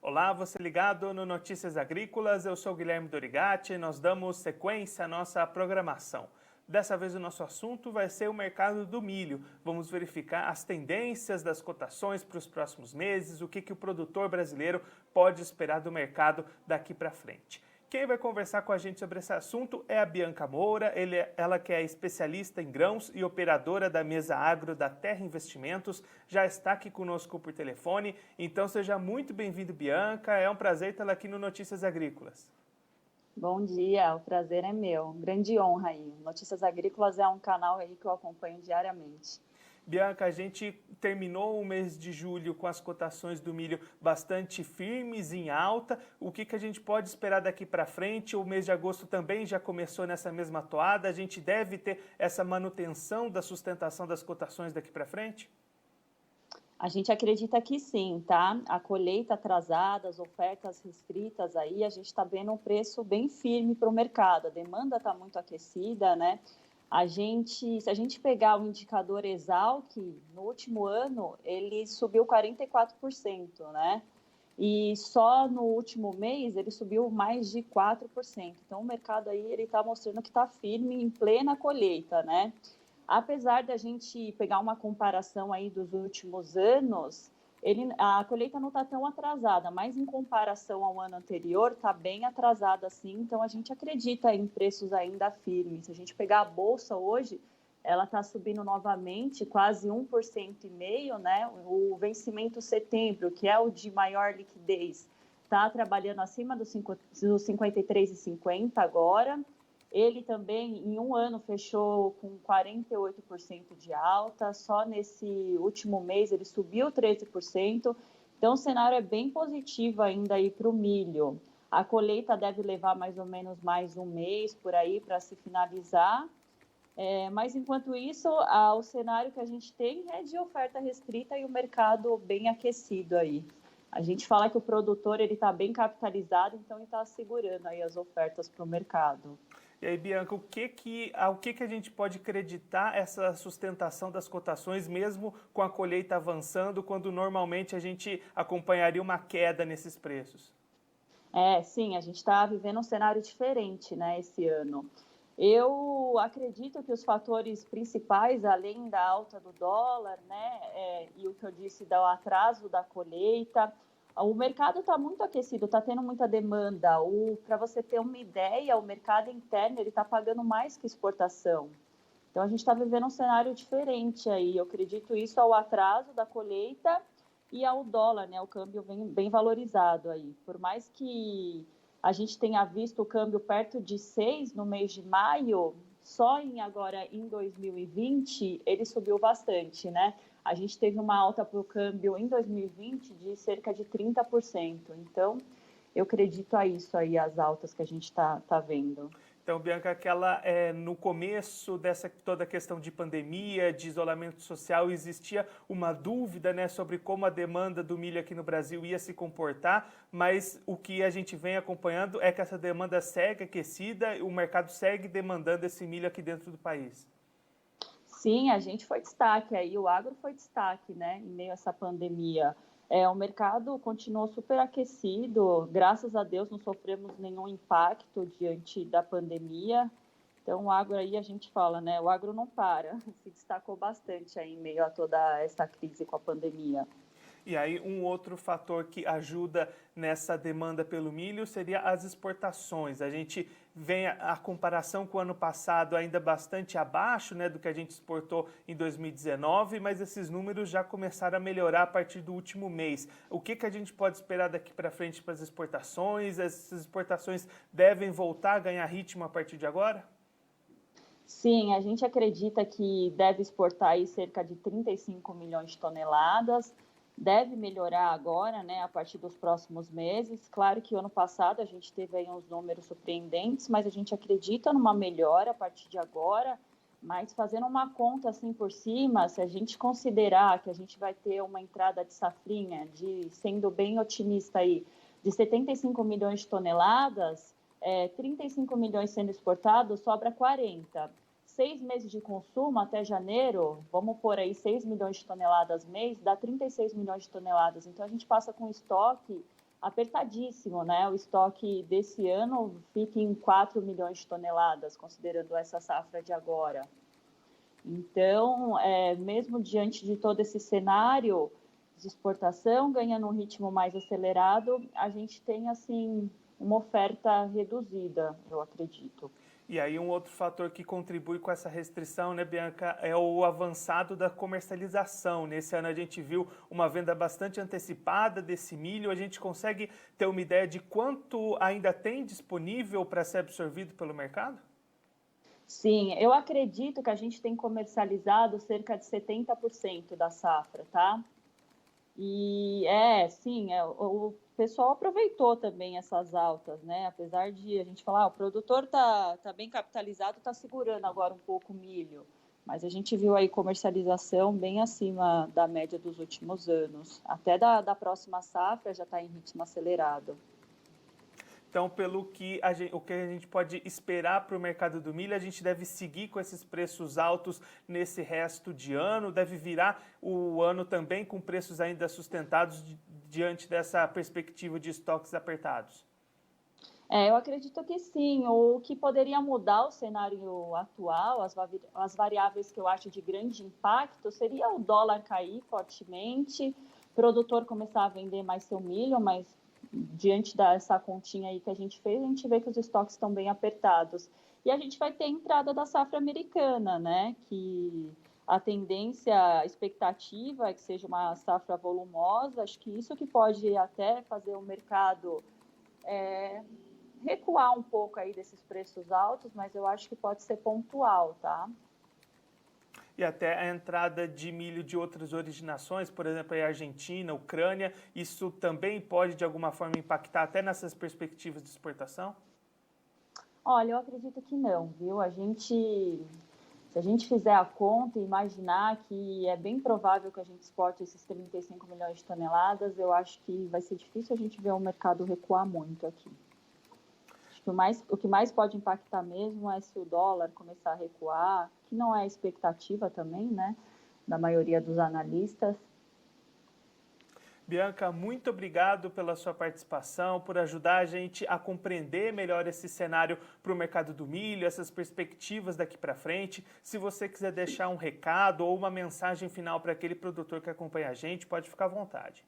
Olá, você ligado no Notícias Agrícolas, eu sou Guilherme Dorigatti e nós damos sequência à nossa programação. Dessa vez o nosso assunto vai ser o mercado do milho. Vamos verificar as tendências das cotações para os próximos meses, o que o produtor brasileiro pode esperar do mercado daqui para frente. Quem vai conversar com a gente sobre esse assunto é a Bianca Moura, ela que é especialista em grãos e operadora da mesa agro da Terra Investimentos, já está aqui conosco por telefone, então seja muito bem-vindo, Bianca, é um prazer tê-la aqui no Notícias Agrícolas. Bom dia, o prazer é meu, grande honra aí. Notícias Agrícolas é um canal aí que eu acompanho diariamente. Bianca, a gente terminou o mês de julho com as cotações do milho bastante firmes, em alta. O que a gente pode esperar daqui para frente? O mês de agosto também já começou nessa mesma toada. A gente deve ter essa manutenção da sustentação das cotações daqui para frente? A gente acredita que sim, tá? A colheita atrasada, as ofertas restritas aí, a gente está vendo um preço bem firme para o mercado. A demanda está muito aquecida, né? Se a gente pegar o indicador Exalc, no último ano, ele subiu 44%, né? E só no último mês ele subiu mais de 4%. Então o mercado aí ele está mostrando que está firme em plena colheita, né? Apesar da gente pegar uma comparação aí dos últimos anos, a colheita não está tão atrasada, mas em comparação ao ano anterior, está bem atrasada sim, então a gente acredita em preços ainda firmes. Se a gente pegar a Bolsa hoje, ela está subindo novamente, quase 1,5%, né? O vencimento setembro, que é o de maior liquidez, está trabalhando acima dos 53,50 agora. Ele também, em um ano, fechou com 48% de alta, só nesse último mês ele subiu 13%, então o cenário é bem positivo ainda aí para o milho. A colheita deve levar mais ou menos mais um mês por aí para se finalizar, mas enquanto isso, o cenário que a gente tem é de oferta restrita e o mercado bem aquecido aí. A gente fala que o produtor ele está bem capitalizado, então ele está segurando aí as ofertas para o mercado. E aí, Bianca, ao que a gente pode acreditar essa sustentação das cotações, mesmo com a colheita avançando, quando normalmente a gente acompanharia uma queda nesses preços? Sim, a gente está vivendo um cenário diferente, né, esse ano. Eu acredito que os fatores principais, além da alta do dólar, né, e o que eu disse do atraso da colheita, o mercado está muito aquecido, está tendo muita demanda. Para você ter uma ideia, o mercado interno ele está pagando mais que exportação. Então a gente está vivendo um cenário diferente aí. Eu acredito isso ao atraso da colheita e ao dólar, né? O câmbio vem bem valorizado aí. Por mais que a gente tenha visto o câmbio perto de 6 no mês de maio, só agora em 2020 ele subiu bastante, né? A gente teve uma alta para o câmbio em 2020 de cerca de 30%. Então, eu acredito a isso aí, as altas que a gente está vendo. Então, Bianca, no começo dessa toda a questão de pandemia, de isolamento social, existia uma dúvida, né, sobre como a demanda do milho aqui no Brasil ia se comportar, mas o que a gente vem acompanhando é que essa demanda segue aquecida e o mercado segue demandando esse milho aqui dentro do país. Sim, a gente foi destaque aí, o agro foi destaque, né, em meio a essa pandemia. O mercado continuou super aquecido, graças a Deus não sofremos nenhum impacto diante da pandemia. Então, o agro aí a gente fala, né, o agro não para, se destacou bastante aí em meio a toda essa crise com a pandemia. E aí um outro fator que ajuda nessa demanda pelo milho seria as exportações. A gente vem a comparação com o ano passado ainda bastante abaixo, né, do que a gente exportou em 2019, mas esses números já começaram a melhorar a partir do último mês. O que a gente pode esperar daqui para frente para as exportações? Essas exportações devem voltar a ganhar ritmo a partir de agora? Sim, a gente acredita que deve exportar aí cerca de 35 milhões de toneladas, deve melhorar agora, né, a partir dos próximos meses. Claro que ano passado a gente teve aí uns números surpreendentes, mas a gente acredita numa melhora a partir de agora. Mas fazendo uma conta assim por cima, se a gente considerar que a gente vai ter uma entrada de safrinha, sendo bem otimista aí, de 75 milhões de toneladas, 35 milhões sendo exportados, sobra 40. 6 meses de consumo até janeiro, vamos pôr aí 6 milhões de toneladas mês, dá 36 milhões de toneladas. Então, a gente passa com estoque apertadíssimo, né? O estoque desse ano fica em 4 milhões de toneladas, considerando essa safra de agora. Então, mesmo diante de todo esse cenário de exportação, ganhando um ritmo mais acelerado, a gente tem, assim, uma oferta reduzida, eu acredito. E aí um outro fator que contribui com essa restrição, né, Bianca, é o avançado da comercialização. Nesse ano a gente viu uma venda bastante antecipada desse milho. A gente consegue ter uma ideia de quanto ainda tem disponível para ser absorvido pelo mercado? Sim, eu acredito que a gente tem comercializado cerca de 70% da safra, tá? E sim, o pessoal aproveitou também essas altas, né? Apesar de a gente falar, o produtor tá bem capitalizado, tá segurando agora um pouco o milho, mas a gente viu aí comercialização bem acima da média dos últimos anos. Até da próxima safra já está em ritmo acelerado. Então, o que a gente pode esperar para o mercado do milho, a gente deve seguir com esses preços altos nesse resto de ano, deve virar o ano também com preços ainda sustentados diante dessa perspectiva de estoques apertados. Eu acredito que sim. O que poderia mudar o cenário atual, as variáveis que eu acho de grande impacto, seria o dólar cair fortemente, o produtor começar a vender mais seu milho, mas diante dessa continha aí que a gente fez, a gente vê que os estoques estão bem apertados. E a gente vai ter a entrada da safra americana, né? Que a tendência, a expectativa é que seja uma safra volumosa. Acho que isso que pode até fazer o mercado recuar um pouco aí desses preços altos, mas eu acho que pode ser pontual, tá? E até a entrada de milho de outras originações, por exemplo, a Argentina, Ucrânia, isso também pode de alguma forma impactar até nessas perspectivas de exportação? Olha, eu acredito que não, viu? Se a gente fizer a conta e imaginar que é bem provável que a gente exporte esses 35 milhões de toneladas, eu acho que vai ser difícil a gente ver o mercado recuar muito aqui. O que mais pode impactar mesmo é se o dólar começar a recuar, que não é a expectativa também, né, da maioria dos analistas. Bianca, muito obrigado pela sua participação, por ajudar a gente a compreender melhor esse cenário para o mercado do milho, essas perspectivas daqui para frente. Se você quiser deixar um recado ou uma mensagem final para aquele produtor que acompanha a gente, pode ficar à vontade.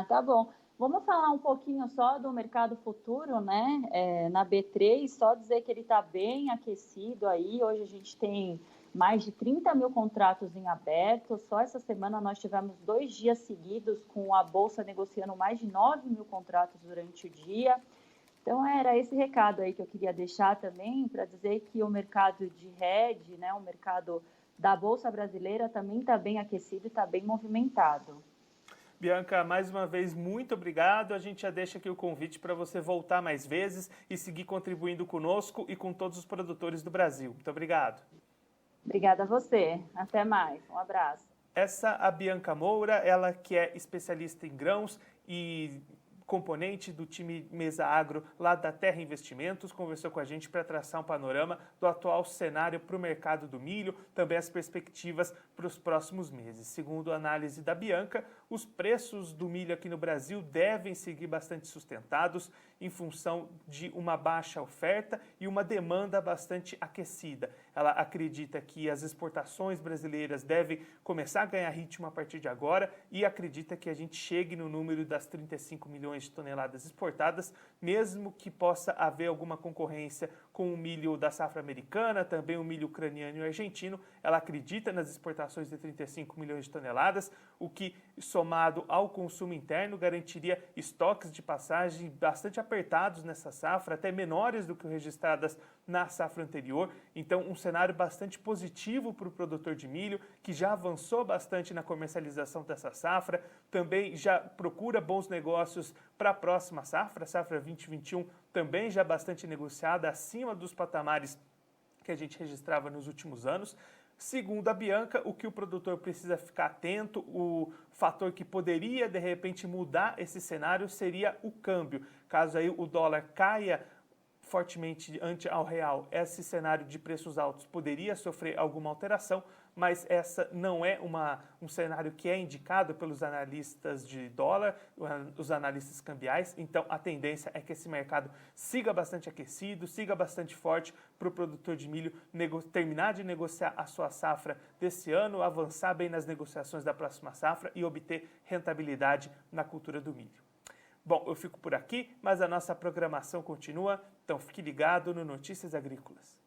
Tá bom. Vamos falar um pouquinho só do mercado futuro, né? Na B3, só dizer que ele está bem aquecido aí. Hoje a gente tem mais de 30 mil contratos em aberto. Só essa semana nós tivemos 2 dias seguidos com a Bolsa negociando mais de 9 mil contratos durante o dia. Então, era esse recado aí que eu queria deixar também, para dizer que o mercado de hedge, né, o mercado da Bolsa brasileira também está bem aquecido e está bem movimentado. Bianca, mais uma vez, muito obrigado. A gente já deixa aqui o convite para você voltar mais vezes e seguir contribuindo conosco e com todos os produtores do Brasil. Muito obrigado. Obrigada a você. Até mais. Um abraço. Essa a Bianca Moura, ela que é especialista em grãos e componente do time Mesa Agro lá da Terra Investimentos, conversou com a gente para traçar um panorama do atual cenário para o mercado do milho, também as perspectivas para os próximos meses. Segundo a análise da Bianca, os preços do milho aqui no Brasil devem seguir bastante sustentados em função de uma baixa oferta e uma demanda bastante aquecida. Ela acredita que as exportações brasileiras devem começar a ganhar ritmo a partir de agora e acredita que a gente chegue no número das 35 milhões de toneladas exportadas, mesmo que possa haver alguma concorrência com o milho da safra americana, também o milho ucraniano e argentino. Ela acredita nas exportações de 35 milhões de toneladas, o que, somado ao consumo interno, garantiria estoques de passagem bastante apertados nessa safra, até menores do que registradas na safra anterior. Então, um cenário bastante positivo para o produtor de milho, que já avançou bastante na comercialização dessa safra, também já procura bons negócios para a próxima safra, a safra 2021 também já bastante negociada, acima dos patamares que a gente registrava nos últimos anos. Segundo a Bianca, o que o produtor precisa ficar atento, o fator que poderia de repente mudar esse cenário seria o câmbio. Caso aí o dólar caia fortemente ante ao real, esse cenário de preços altos poderia sofrer alguma alteração, mas essa não é um cenário que é indicado pelos analistas de dólar, os analistas cambiais. Então, a tendência é que esse mercado siga bastante aquecido, siga bastante forte para o produtor de milho terminar de negociar a sua safra desse ano, avançar bem nas negociações da próxima safra e obter rentabilidade na cultura do milho. Bom, eu fico por aqui, mas a nossa programação continua, então fique ligado no Notícias Agrícolas.